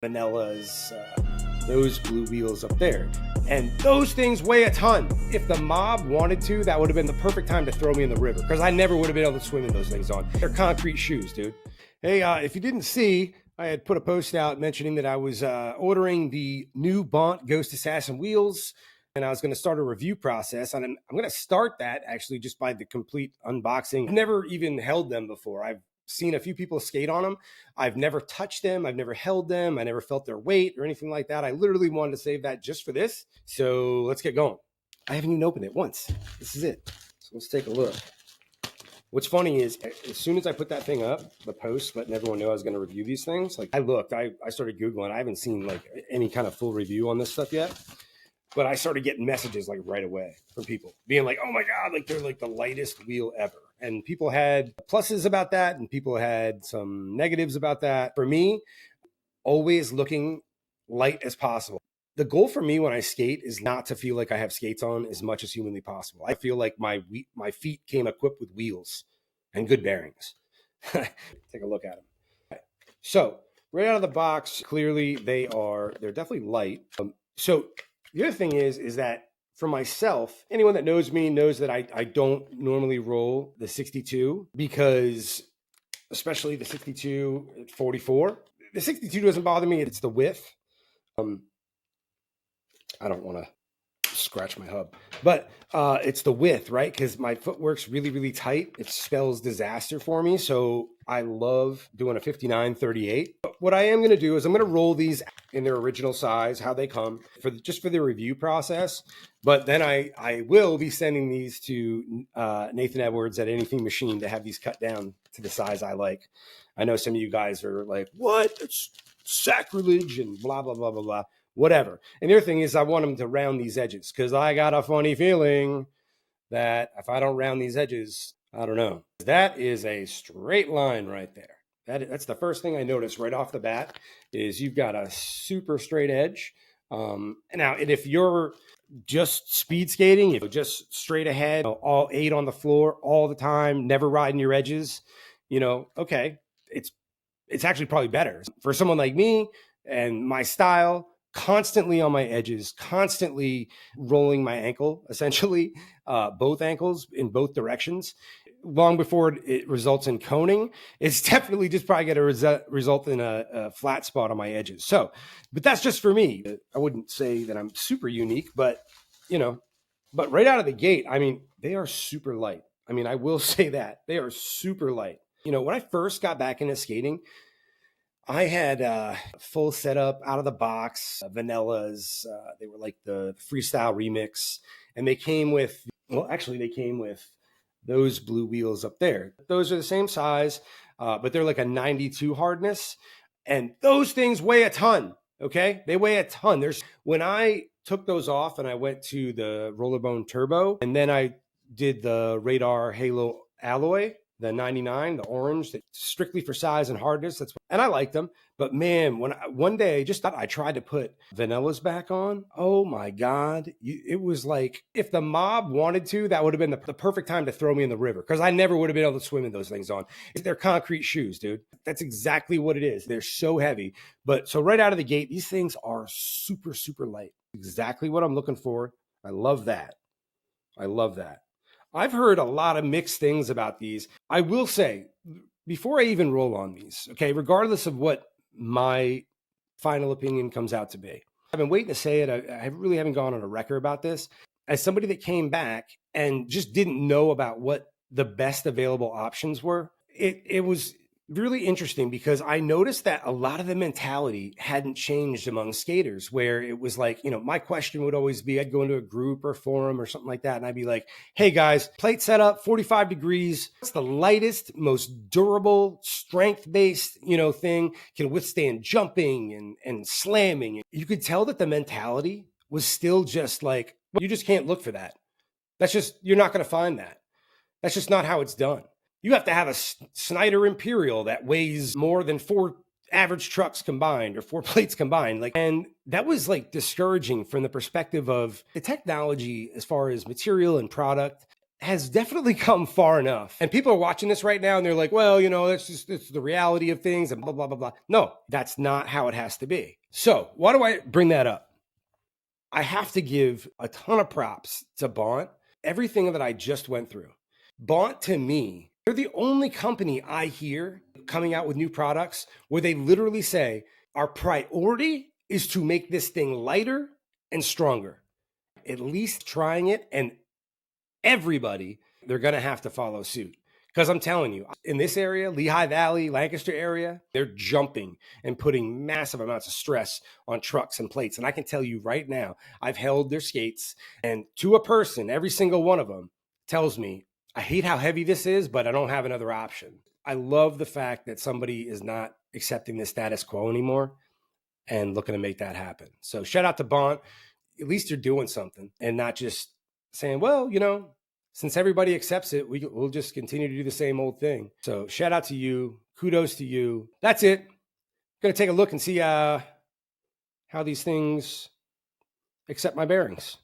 Vanillas, those blue wheels up there. And those things weigh a ton. If the mob wanted to, that would have been the perfect time to throw me in the river, because I never would have been able to swim in those things on. They're concrete shoes, dude. Hey, if you didn't see, I had put a post out mentioning that I was ordering the new Bont Ghost Assassin wheels, and I was going to start a review process. And I'm going to start that actually just by the complete unboxing. I've never even held them before. I've seen a few people skate on them. I've never touched them. I've never held them. I never felt their weight or anything like that. I literally wanted to save that just for this. So let's get going. I haven't even opened it once. This is it. So let's take a look. What's funny is as soon as I put that thing up, the post, letting everyone know I was going to review these things, like I looked, I started Googling. I haven't seen like any kind of full review on this stuff yet. But I started getting messages like right away from people being like, oh my God, like they're like the lightest wheel ever. And people had pluses about that and people had some negatives about that. For me, always looking light as possible. The goal for me when I skate is not to feel like I have skates on as much as humanly possible. I feel like my feet came equipped with wheels and good bearings. Take a look at them. So right out of the box, clearly they're definitely light. So the other thing is that for myself, anyone that knows me knows that I don't normally roll the 62 because, especially the 62 at 44, the 62 doesn't bother me. It's the width. I don't want to scratch my hub, but it's the width, right? Because my footwork's really, really tight. It spells disaster for me. So I love doing a 59-38. But what I am going to do is I'm going to roll these in their original size, how they come, just for the review process. But then I will be sending these to Nathan Edwards at Anything Machine to have these cut down to the size I like. I know some of you guys are like, what? It's sacrilege and blah, blah, blah, blah, blah. Whatever. And the other thing is I want them to round these edges because I got a funny feeling that if I don't round these edges, I don't know. That is a straight line right there. That's the first thing I noticed right off the bat is you've got a super straight edge. Now, and if you're just speed skating, if you're just straight ahead, all 8 on the floor all the time, never riding your edges, okay, it's actually probably better. For someone like me and my style, constantly on my edges, constantly rolling my ankle, essentially, both ankles in both directions, long before it results in coning, it's definitely just probably going to result in a flat spot on my edges. So, but that's just for me. I wouldn't say that I'm super unique, but, but right out of the gate, I mean, they are super light. I mean, I will say that. They are super light. When I first got back into skating, I had a full setup out of the box, Vanillas. They were like the freestyle remix. And they came with those blue wheels up there. Those are the same size, but they're like a 92 hardness. And those things weigh a ton, okay? They weigh a ton. When I took those off and I went to the Rollerbone Turbo, and then I did the Radar Halo Alloy, the 99, the orange, that's strictly for size and hardness. And I liked them. But man, one day I tried to put Vanillas back on. Oh my God. It was like, if the mob wanted to, that would have been the perfect time to throw me in the river, because I never would have been able to swim in those things on. They're concrete shoes, dude. That's exactly what it is. They're so heavy. But so right out of the gate, these things are super, super light. Exactly what I'm looking for. I love that. I've heard a lot of mixed things about these. I will say, before I even roll on these, okay, regardless of what my final opinion comes out to be, I've been waiting to say it. I really haven't gone on a record about this. As somebody that came back and just didn't know about what the best available options were, it was really interesting because I noticed that a lot of the mentality hadn't changed among skaters, where it was like, my question would always be, I'd go into a group or forum or something like that. And I'd be like, hey guys, plate setup, 45 degrees. What's the lightest, most durable, strength-based, thing, can withstand jumping and slamming. You could tell that the mentality was still just like, well, you just can't look for that. You're not going to find that. That's just not how it's done. You have to have a Snyder Imperial that weighs more than 4 average trucks combined or 4 plates combined. And that was discouraging from the perspective of the technology as far as material and product. has definitely come far enough. And people are watching this right now and they're like, well, it's the reality of things and blah, blah, blah, blah. No, that's not how it has to be. So why do I bring that up? I have to give a ton of props to Bont. Everything that I just went through. Bont, to me, they're the only company I hear coming out with new products where they literally say, our priority is to make this thing lighter and stronger. At least trying it, and everybody, they're going to have to follow suit. Because I'm telling you, in this area, Lehigh Valley, Lancaster area, they're jumping and putting massive amounts of stress on trucks and plates. And I can tell you right now, I've held their skates, and to a person, every single one of them tells me, I hate how heavy this is, but I don't have another option. I love the fact that somebody is not accepting the status quo anymore and looking to make that happen. So shout out to Bont. At least you're doing something and not just saying, well, since everybody accepts it, we'll just continue to do the same old thing. So shout out to you. Kudos to you. That's it. Going to take a look and see how these things accept my bearings.